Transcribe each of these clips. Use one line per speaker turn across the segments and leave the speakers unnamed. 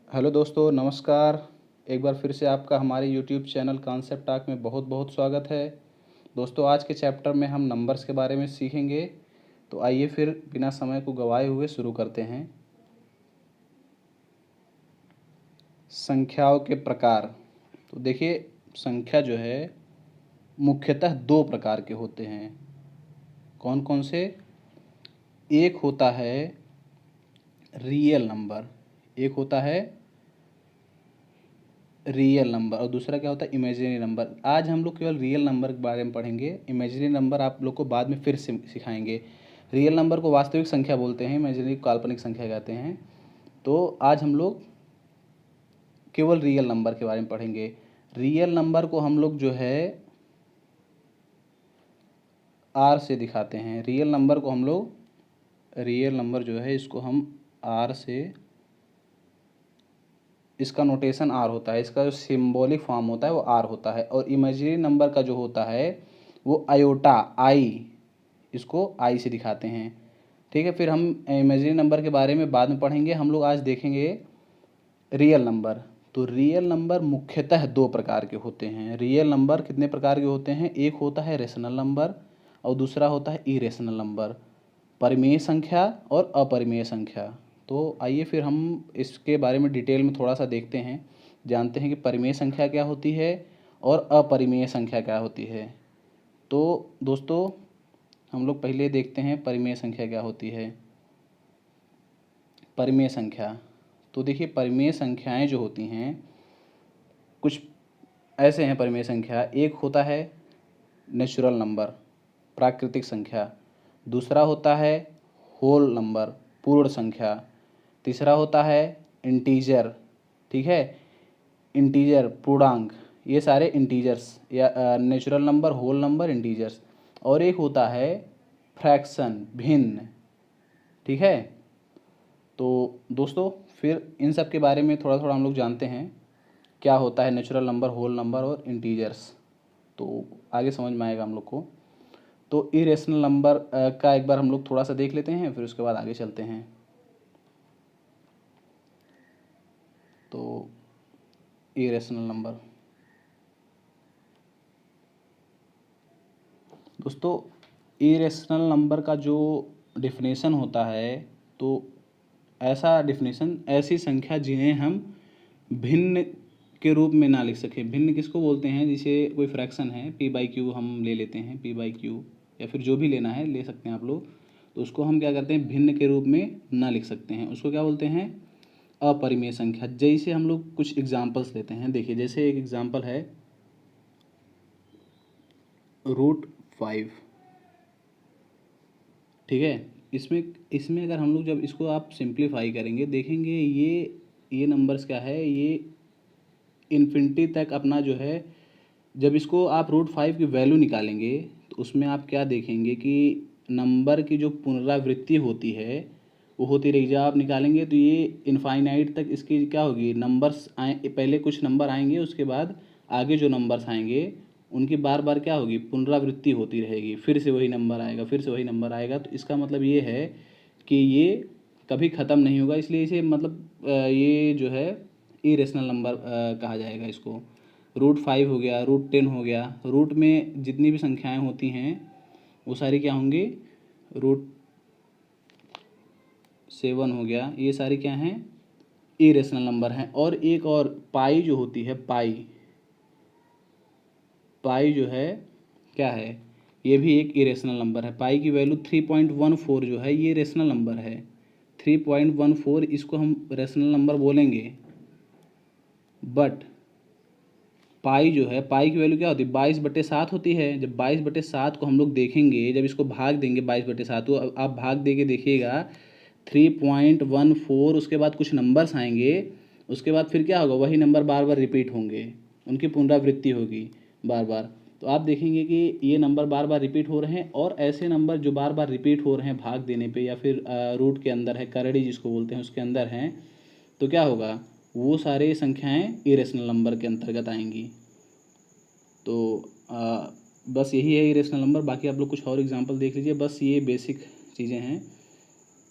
Hello दोस्तों, नमस्कार। एक बार फिर से आपका हमारे यूट्यूब चैनल कॉन्सेप्ट टॉक में बहुत बहुत स्वागत है। दोस्तों, आज के चैप्टर में हम नंबर्स के बारे में सीखेंगे। तो आइए फिर बिना समय को गंवाए हुए शुरू करते हैं। संख्याओं के प्रकार। तो देखिए, संख्या जो है मुख्यतः दो प्रकार के होते हैं। कौन कौन से? एक होता है रियल नंबर, एक होता है रियल नंबर और दूसरा क्या होता है? Imaginary number. आज हम लोग केवल रियल नंबर के बारे में पढ़ेंगे। इमेजिनरी नंबर आप लोग को बाद में फिर से सिखाएंगे। रियल नंबर को वास्तविक संख्या बोलते हैं, इमेजिनरी काल्पनिक संख्या कहते हैं। तो आज हम लोग केवल रियल नंबर के बारे में पढ़ेंगे। रियल नंबर को हम लोग जो है आर से दिखाते हैं। रियल नंबर को हम लोग, रियल नंबर जो है इसको हम आर से, इसका नोटेशन आर होता है, इसका जो सिंबॉलिक फॉर्म होता है वो आर होता है। और इमेजिनरी नंबर का जो होता है वो आयोटा, आई, इसको आई से दिखाते हैं। ठीक है, फिर हम इमेजिनरी नंबर के बारे में बाद में पढ़ेंगे। हम लोग आज देखेंगे रियल नंबर। तो रियल नंबर मुख्यतः दो प्रकार के होते हैं। रियल नंबर कितने प्रकार के होते हैं? एक होता है रेशनल नंबर और दूसरा होता है इरेशनल नंबर, परिमेय संख्या और अपरिमेय संख्या। तो आइए फिर हम इसके बारे में डिटेल में थोड़ा सा देखते हैं, जानते हैं कि परिमेय संख्या क्या होती है और अपरिमेय संख्या क्या होती है। तो दोस्तों, हम लोग पहले देखते हैं परिमेय संख्या क्या होती है। परिमेय संख्या, तो देखिए परिमेय संख्याएं जो होती हैं कुछ ऐसे हैं। परिमेय संख्या, एक होता है नेचुरल नंबर, प्राकृतिक संख्या। दूसरा होता है होल नंबर, पूर्ण संख्या। तीसरा होता है इंटीजर, ठीक है, इंटीजर, पूर्णांक। ये सारे इंटीजर्स या natural number, whole number, integers. और एक होता है फ्रैक्शन, भिन्न। ठीक है, तो दोस्तों फिर इन सब के बारे में थोड़ा थोड़ा हम लोग जानते हैं, क्या होता है नेचुरल नंबर, होल नंबर और इंटीजर्स। तो आगे समझ में आएगा हम लोग को। तो इरेशनल नंबर का एक बार हम लोग थोड़ा सा देख लेते हैं, फिर उसके बाद आगे चलते हैं। तो इरेशनल नंबर, दोस्तों इरेशनल नंबर का जो डिफिनेशन होता है, तो ऐसा डिफिनेशन, ऐसी संख्या जिन्हें हम भिन्न के रूप में ना लिख सकें। भिन्न किसको बोलते हैं? जैसे कोई फ्रैक्शन है, पी बाई क्यू हम ले लेते हैं, पी बाई क्यू या फिर जो भी लेना है ले सकते हैं आप लोग। तो उसको हम क्या करते हैं? भिन्न के रूप में ना लिख सकते हैं, उसको क्या बोलते हैं? अपरिमेय संख्या। जैसे हम लोग कुछ एग्जांपल्स लेते हैं, देखिए जैसे एक एग्जांपल है √5। ठीक है, इसमें इसमें अगर हम लोग जब इसको आप सिंप्लीफाई करेंगे, देखेंगे ये नंबर्स क्या है, ये इन्फिनिटी तक अपना जो है, जब इसको आप √5 की वैल्यू निकालेंगे तो उसमें आप क्या देखेंगे कि नंबर की जो पुनरावृत्ति होती है वो होती रहेगी। जब आप निकालेंगे तो ये इनफाइनाइट तक इसकी क्या होगी, नंबर्स आए, पहले कुछ नंबर आएंगे, उसके बाद आगे जो नंबर्स आएंगे उनकी बार बार क्या होगी, पुनरावृत्ति होती रहेगी। फिर से वही नंबर आएगा, फिर से वही नंबर आएगा। तो इसका मतलब ये है कि ये कभी ख़त्म नहीं होगा, इसलिए इसे मतलब ये जो है इरेशनल नंबर कहा जाएगा इसको। √5 हो गया, √10 हो गया। रूट में जितनी भी संख्याएं होती हैं वो सारी क्या होंगी? √7 हो गया, ये सारी क्या हैं? इरेशनल नंबर हैं। और एक और पाई जो होती है, पाई, पाई जो है क्या है? ये भी एक इरेशनल नंबर है। पाई की वैल्यू 3.14 जो है ये रेशनल नंबर है। 3.14 इसको हम रेशनल नंबर बोलेंगे। बट पाई जो है, पाई की वैल्यू क्या होती है? 22/7 होती है। जब 22/7 को हम लोग देखेंगे, जब इसको भाग देंगे 22/7, तो आप भाग दे के देखिएगा 3.14, उसके बाद कुछ नंबर्स आएंगे, उसके बाद फिर क्या होगा? वही नंबर बार बार रिपीट होंगे, उनकी पुनरावृत्ति होगी बार बार। तो आप देखेंगे कि ये नंबर बार बार रिपीट हो रहे हैं। और ऐसे नंबर जो बार बार रिपीट हो रहे हैं भाग देने पे, या फिर रूट के अंदर है, करड़ी जिसको बोलते हैं उसके अंदर हैं, तो क्या होगा? वो सारे संख्याएं इरेशनल नंबर के अंतर्गत आएंगी। तो बस यही है इरेशनल नंबर। बाकी आप लोग कुछ और एग्जांपल देख लीजिए। बस ये बेसिक चीज़ें हैं,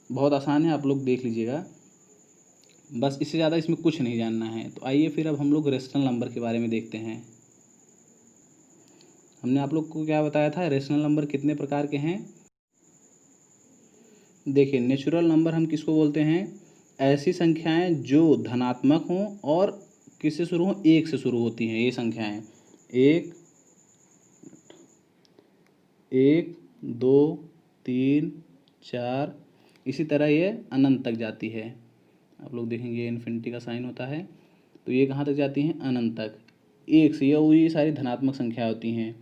बहुत आसान है, आप लोग देख लीजिएगा। बस इससे ज़्यादा इसमें कुछ नहीं जानना है। तो आइए फिर अब हम लोग रेशनल नंबर के बारे में देखते हैं। हमने आप लोग को क्या बताया था, रेशनल नंबर कितने प्रकार के हैं। देखिए, नेचुरल नंबर हम किसको बोलते हैं, ऐसी संख्याएं जो धनात्मक हों और किससे शुरू हों, एक से शुरू होती हैं। ये संख्याएं एक, एक, दो, तीन, चार, इसी तरह ये अनंत तक जाती है। आप लोग देखेंगे ये इन्फिनिटी का साइन होता है, तो ये कहाँ तक जाती हैं, अनंत तक। एक से ये सारी धनात्मक संख्या होती हैं,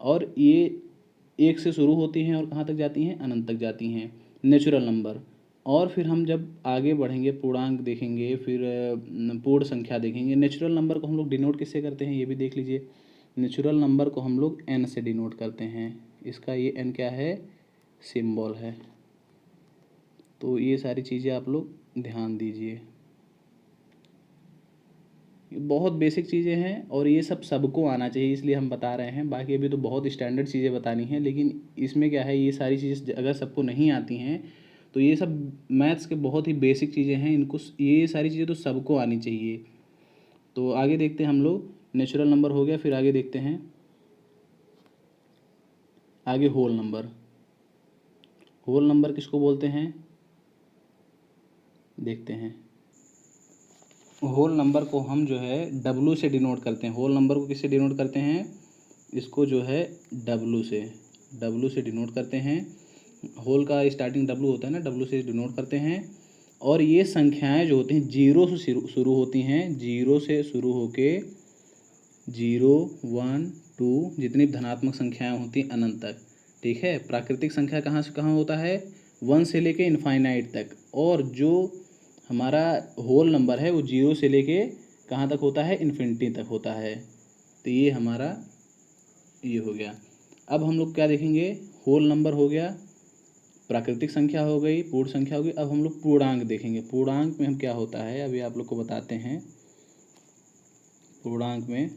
और ये एक से शुरू होती हैं और कहाँ तक जाती हैं, अनंत तक जाती हैं, नेचुरल नंबर। और फिर हम जब आगे बढ़ेंगे, पूर्णांक देखेंगे, फिर पूर्ण संख्या देखेंगे। नेचुरल नंबर को हम लोग डिनोट किससे करते हैं, ये भी देख लीजिए। नेचुरल नंबर को हम लोग एन से डिनोट करते हैं। इसका ये एन क्या है, सिंबल है। तो ये सारी चीज़ें आप लोग ध्यान दीजिए, ये बहुत बेसिक चीज़ें हैं और ये सब सबको आना चाहिए, इसलिए हम बता रहे हैं। बाकी अभी तो बहुत स्टैंडर्ड चीज़ें बतानी हैं, लेकिन इसमें क्या है, ये सारी चीज़ें अगर सबको नहीं आती हैं तो ये सब मैथ्स के बहुत ही बेसिक चीज़ें हैं, इनको ये सारी चीज़ें तो सबको आनी चाहिए। तो आगे देखते हैं हम लोग, नेचुरल नंबर हो गया, फिर आगे देखते हैं आगे होल नंबर। होल नंबर किसको बोलते हैं, देखते हैं। होल नंबर को हम जो है डब्लू से डिनोट करते हैं। होल नंबर को किससे डिनोट करते हैं, इसको जो है डब्लू से डिनोट करते हैं। होल का स्टार्टिंग डब्लू होता है ना, डब्लू से डिनोट करते हैं। और ये संख्याएं जो होती हैं जीरो से शुरू होती हैं, जीरो से शुरू होके 0, 1, 2 जितनी धनात्मक संख्याएं होती हैं अनंत तक, ठीक है। प्राकृतिक संख्या कहाँ से कहाँ होता है, 1 से लेके इनफाइनाइट तक। और जो हमारा होल नंबर है वो 0 से लेके कहाँ तक होता है, इन्फिनिटी तक होता है। तो ये हमारा ये हो गया। अब हम लोग क्या देखेंगे, होल नंबर हो गया, प्राकृतिक संख्या हो गई, पूर्ण संख्या हो गई। अब हम लोग पूर्णांक देखेंगे। पूर्णांक में हम क्या होता है अभी आप लोग को बताते हैं। पूर्णांक में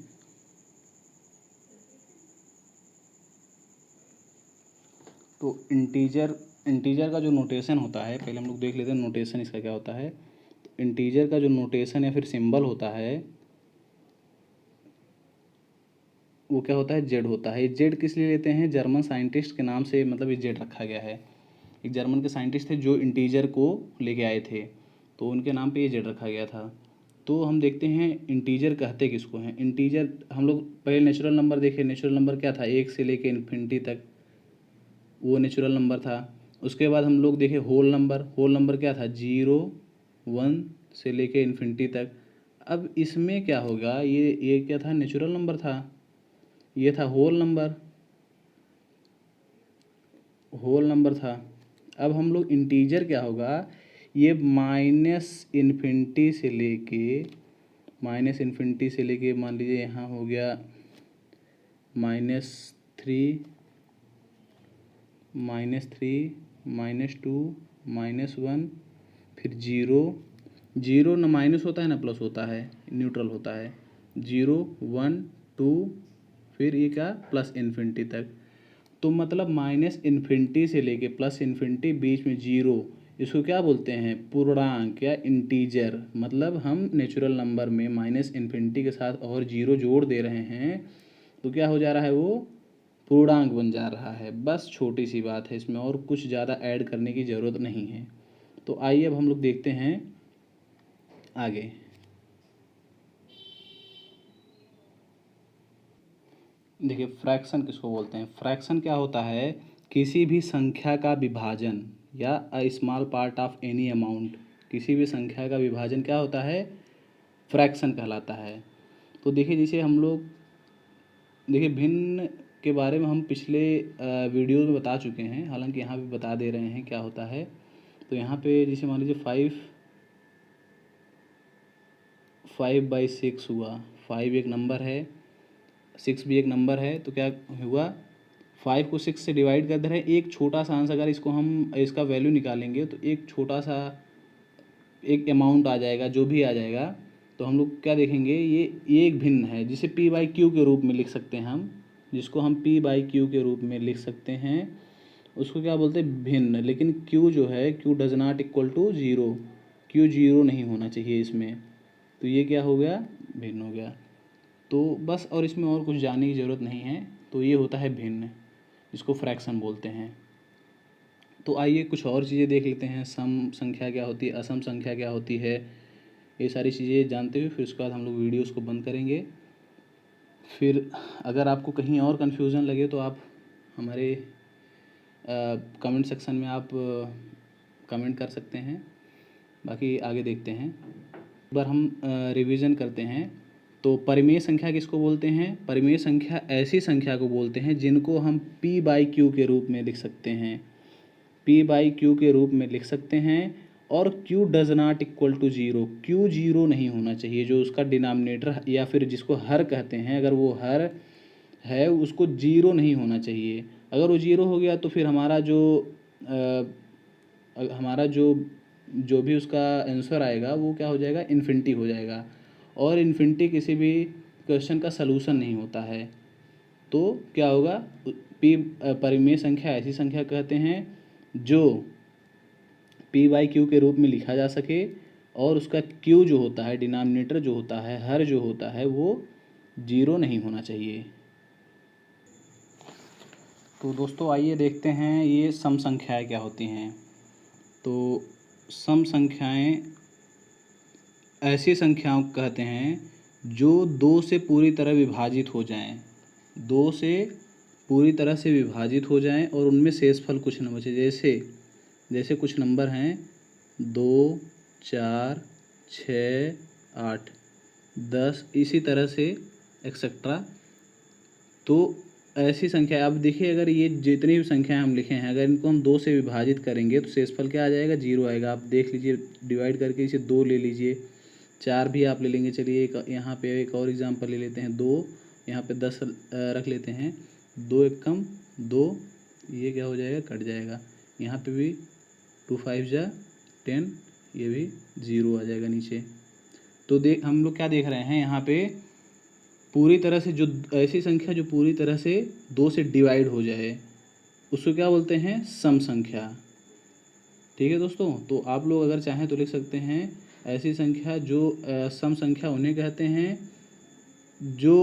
तो इंटीजर का जो नोटेशन होता है, पहले हम लोग देख लेते हैं नोटेशन इसका क्या होता है। इंटीजर का जो नोटेशन या फिर सिंबल होता है वो क्या होता है, जेड होता है। ये जेड किस लिए लेते हैं, जर्मन साइंटिस्ट के नाम से मतलब ये जेड रखा गया है। एक जर्मन के साइंटिस्ट थे जो इंटीजर को लेके आए थे, तो उनके नाम पे ये जेड रखा गया था। तो हम देखते हैं इंटीजर कहते किसको हैं। इंटीजर हम लोग पहले नेचुरल नंबर देखे, नेचुरल नंबर क्या था, एक से लेके इन्फिनिटी तक, वो नेचुरल नंबर था। उसके बाद हम लोग देखे होल नंबर। होल नंबर क्या था, 0, 1 से लेके इन्फिनिटी तक। अब इसमें क्या होगा, ये क्या था, नेचुरल नंबर था, ये था होल नंबर था। अब हम लोग इंटीजर क्या होगा, ये माइनस इन्फिनिटी से लेके मान लीजिए यहाँ हो गया -3, -2, -1, फिर 0। जीरो ना माइनस होता है ना प्लस होता है, न्यूट्रल होता है। 0, 1, 2, फिर ये क्या, प्लस इन्फिनिटी तक। तो मतलब माइनस इन्फिनिटी से लेके प्लस इन्फिनिटी, बीच में 0, इसको क्या बोलते हैं, पूर्णांक या इंटीजर। मतलब हम नेचुरल नंबर में माइनस इन्फिनिटी के साथ और 0 जोड़ दे रहे हैं, तो क्या हो जा रहा है, वो पूर्णांक बन जा रहा है। बस छोटी सी बात है इसमें, और कुछ ज़्यादा ऐड करने की ज़रूरत नहीं है। तो आइए अब हम लोग देखते हैं आगे। देखिए, फ्रैक्शन किसको बोलते हैं। फ्रैक्शन क्या होता है, किसी भी संख्या का विभाजन या a small part of any amount. किसी भी संख्या का विभाजन क्या होता है, फ्रैक्शन कहलाता है। तो देखिए, जैसे हम लोग देखिए भिन्न के बारे में हम पिछले वीडियो में बता चुके हैं, हालांकि यहाँ भी बता दे रहे हैं क्या होता है। तो यहाँ पे जैसे मान लीजिए 5/6 हुआ। 5 एक नंबर है, 6 भी एक नंबर है, तो क्या हुआ, 5 को 6 से डिवाइड कर दे रहे हैं। एक छोटा सा आंसर, अगर इसको हम इसका वैल्यू निकालेंगे तो एक छोटा सा एक अमाउंट आ जाएगा, जो भी आ जाएगा। तो हम लोग क्या देखेंगे, ये एक भिन्न है, जिसे p/q के रूप में लिख सकते हैं हम, जिसको हम p/q के रूप में लिख सकते हैं, उसको क्या बोलते हैं, भिन्न। लेकिन q जो है, q does not equal to 0, Q zero नहीं होना चाहिए इसमें, तो ये क्या हो गया, भिन्न हो गया। तो बस, और इसमें और कुछ जानने की ज़रूरत नहीं है। तो ये होता है भिन्न, इसको फ्रैक्शन बोलते हैं। तो आइए कुछ और चीज़ें देख लेते हैं। सम संख्या क्या होती है, असम संख्या क्या होती है, ये सारी चीज़ें जानते हुए फिर उसके बाद हम लोग वीडियोस को बंद करेंगे। फिर अगर आपको कहीं और कन्फ्यूज़न लगे तो आप हमारे कमेंट सेक्शन में आप कमेंट कर सकते हैं। बाकी आगे देखते हैं। एक बार हम रिवीजन करते हैं। तो परिमेय संख्या किसको बोलते हैं? परिमेय संख्या ऐसी संख्या को बोलते हैं जिनको हम p बाई क्यू के रूप में लिख सकते हैं, p बाई क्यू के रूप में लिख सकते हैं। और q does not equal to zero, q zero नहीं होना चाहिए। जो उसका डिनोमिनेटर या फिर जिसको हर कहते हैं, अगर वो हर है उसको जीरो नहीं होना चाहिए। अगर वो जीरो हो गया तो फिर हमारा जो भी उसका आंसर आएगा वो क्या हो जाएगा, इन्फिनिटी हो जाएगा। और इन्फिनिटी किसी भी क्वेश्चन का सलूशन नहीं होता है। तो क्या होगा, परिमेय संख्या ऐसी संख्या कहते हैं जो p बाई क्यू के रूप में लिखा जा सके और उसका q जो होता है, डिनोमिनेटर जो होता है, हर जो होता है, वो जीरो नहीं होना चाहिए। तो दोस्तों आइए देखते हैं ये सम संख्याएँ क्या होती हैं। तो सम संख्याएँ ऐसी संख्याओं को कहते हैं जो दो से पूरी तरह विभाजित हो जाएं, दो से पूरी तरह से विभाजित हो जाएं और उनमें शेषफल कुछ न बचे। जैसे कुछ नंबर हैं 2, 4, 6, 8, 10, इसी तरह से एक्सेट्रा। तो ऐसी संख्या, अब देखिए अगर ये जितनी भी संख्याएं हम लिखे हैं, अगर इनको हम दो से विभाजित करेंगे तो शेषफल क्या आ जाएगा, जीरो आएगा। आप देख लीजिए, डिवाइड करके इसे दो ले लीजिए, 4 भी आप ले लेंगे। चलिए एक यहाँ पे एक और एग्जांपल ले लेते हैं, 2, यहाँ पे 10 रख लेते हैं। 2 एकम 2, ये क्या हो जाएगा, कट जाएगा। यहाँ पे भी 2 5 जा 10, ये भी 0 आ जाएगा नीचे। तो हम लोग क्या देख रहे हैं यहाँ पे, पूरी तरह से जो ऐसी संख्या जो पूरी तरह से 2 से डिवाइड हो जाए उसको क्या बोलते हैं, सम संख्या। ठीक है दोस्तों, तो आप लोग अगर चाहें तो लिख सकते हैं ऐसी संख्या जो सम संख्या उन्हें कहते हैं जो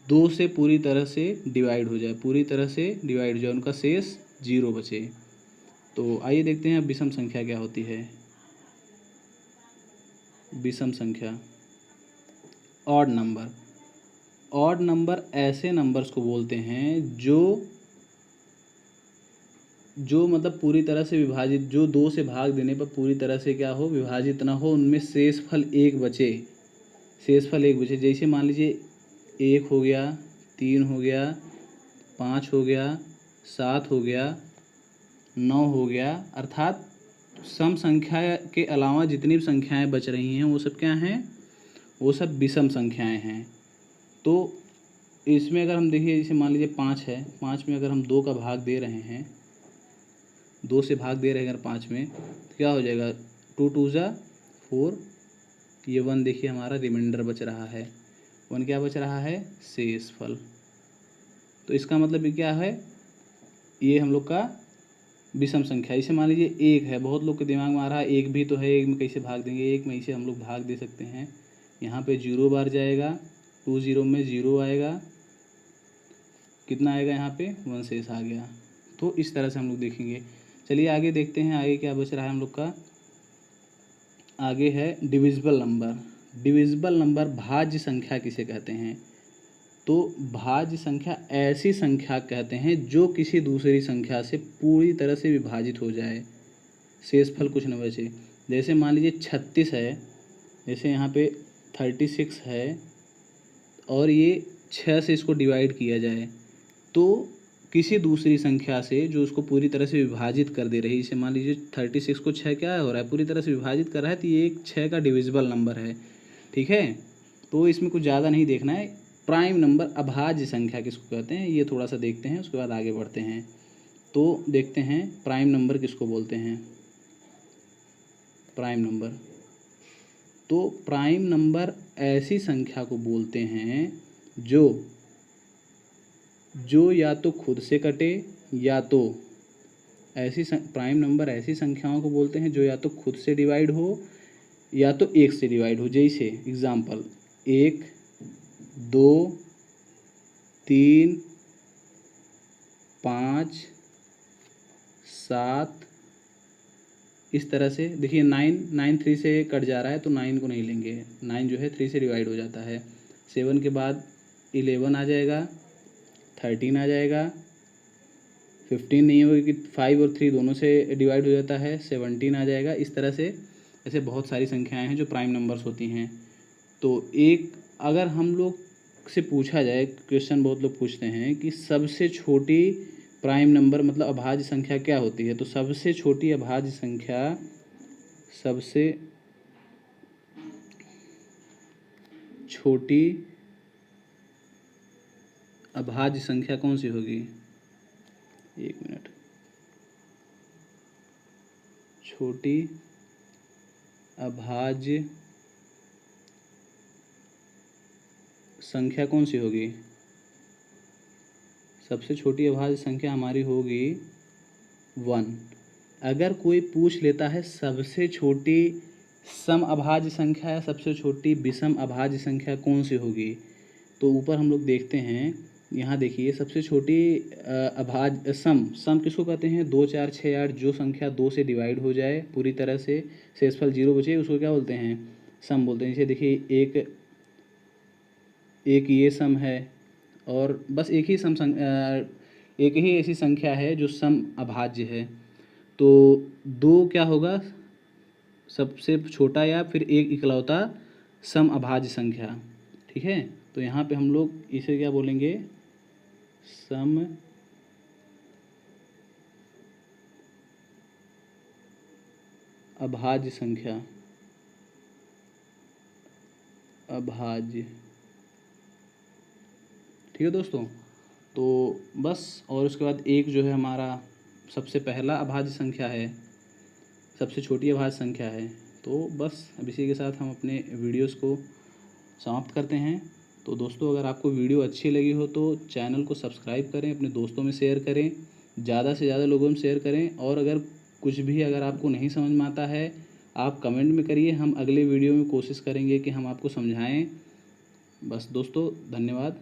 2 से पूरी तरह से डिवाइड हो जाए, पूरी तरह से डिवाइड हो जाए, उनका शेष 0 बचे। तो आइए देखते हैं अब विषम संख्या क्या होती है। विषम संख्या, ऑड नंबर। ऑड नंबर ऐसे नंबर्स को बोलते हैं जो मतलब पूरी तरह से विभाजित, जो 2 से भाग देने पर पूरी तरह से क्या हो, विभाजित ना हो, उनमें शेषफल एक बचे, शेषफल एक बचे। जैसे मान लीजिए 1 हो गया, 3 हो गया, 5 हो गया, 7 हो गया, 9 हो गया। अर्थात सम संख्या के अलावा जितनी भी संख्याएं बच रही हैं वो सब क्या हैं, वो सब विषम संख्याएं हैं। तो इसमें अगर हम देखिए, जैसे मान लीजिए 5 है, 5 में अगर हम 2 का भाग दे रहे हैं, 2 से भाग दे रहे हैं अगर 5 में, तो क्या हो जाएगा, 2 2 जा 4, ये 1 देखिए हमारा रिमाइंडर बच रहा है। 1 क्या बच रहा है, शेषफल। तो इसका मतलब ये क्या है, ये हम लोग का विषम संख्या। इसे मान लीजिए 1 है, बहुत लोग के दिमाग में आ रहा है 1 भी तो है, 1 में कैसे भाग देंगे, 1 में इसे हम लोग भाग दे सकते हैं। यहाँ पे 0 बार जाएगा, 2 0 में 0 आएगा, कितना आएगा यहाँ पे, 1 शेष आ गया। तो इस तरह से हम लोग देखेंगे। चलिए आगे देखते हैं, आगे क्या बच रहा है हम लोग का। आगे है डिविजिबल नंबर। डिविजिबल नंबर भाज्य संख्या किसे कहते हैं? तो भाज्य संख्या ऐसी संख्या कहते हैं जो किसी दूसरी संख्या से पूरी तरह से विभाजित हो जाए, शेषफल कुछ न बचे। जैसे मान लीजिए 36 है, जैसे यहाँ पे 36 है और ये 6 से इसको डिवाइड किया जाए, तो किसी दूसरी संख्या से जो उसको पूरी तरह से विभाजित कर दे रही है, जैसे मान लीजिए 36 को 6 क्या हो रहा है, पूरी तरह से विभाजित कर रहा है, तो ये एक 6 का डिविजिबल नंबर है। ठीक है, तो इसमें कुछ ज़्यादा नहीं देखना है। प्राइम नंबर, अभाज्य संख्या किसको कहते हैं, ये थोड़ा सा देखते हैं, उसके बाद आगे बढ़ते हैं। तो देखते हैं प्राइम नंबर किसको बोलते हैं। प्राइम नंबर, तो प्राइम नंबर ऐसी संख्या को बोलते हैं जो या तो खुद से कटे या तो प्राइम नंबर ऐसी संख्याओं को बोलते हैं जो या तो खुद से डिवाइड हो या तो 1 से डिवाइड हो, जैसे एग्ज़ाम्पल 1 2 3 5 7, इस तरह से देखिए 9 3 से कट जा रहा है तो 9 को नहीं लेंगे, 9 जो है 3 से डिवाइड हो जाता है। 7 के बाद 11 आ जाएगा, 13 आ जाएगा, 15 नहीं होगी कि 5 और 3 दोनों से डिवाइड हो जाता है, 17 आ जाएगा। इस तरह से ऐसे बहुत सारी संख्याएं हैं जो प्राइम नंबर्स होती हैं। तो एक अगर हम लोग से पूछा जाए, क्वेश्चन बहुत लोग पूछते हैं कि सबसे छोटी प्राइम नंबर मतलब अभाज्य संख्या क्या होती है, तो सबसे छोटी अभाज्य संख्या, सबसे छोटी अभाज्य संख्या कौन सी होगी, 1 मिनट, छोटी अभाज्य संख्या कौन सी होगी, सबसे छोटी अभाज्य संख्या हमारी होगी 1। अगर कोई पूछ लेता है सबसे छोटी सम अभाज्य संख्या या सबसे छोटी विषम अभाज्य संख्या कौन सी होगी, तो ऊपर हम लोग देखते हैं, यहाँ देखिए सबसे छोटी अभाज्य सम किसको कहते हैं, 2 4 6 8, जो संख्या 2 से डिवाइड हो जाए पूरी तरह से, शेषफल 0 बचे, उसको क्या बोलते हैं, सम बोलते हैं। जैसे देखिए एक ये सम है, और बस एक ही ऐसी संख्या है जो सम अभाज्य है, तो 2 क्या होगा, सबसे छोटा या फिर एक इकलौता सम अभाज्य संख्या, ठीक है। तो यहाँ पे हम लोग इसे क्या बोलेंगे, सम अभाज्य संख्या, अभाज्य, ठीक है दोस्तों। तो बस, और उसके बाद एक जो है हमारा सबसे पहला अभाज्य संख्या है, सबसे छोटी अभाज्य संख्या है। तो बस अब इसी के साथ हम अपने वीडियोस को समाप्त करते हैं। तो दोस्तों, अगर आपको वीडियो अच्छी लगी हो तो चैनल को सब्सक्राइब करें, अपने दोस्तों में शेयर करें, ज़्यादा से ज़्यादा लोगों में शेयर करें, और अगर आपको नहीं समझ में आता है आप कमेंट में करिए, हम अगले वीडियो में कोशिश करेंगे कि हम आपको समझाएं। बस दोस्तों, धन्यवाद।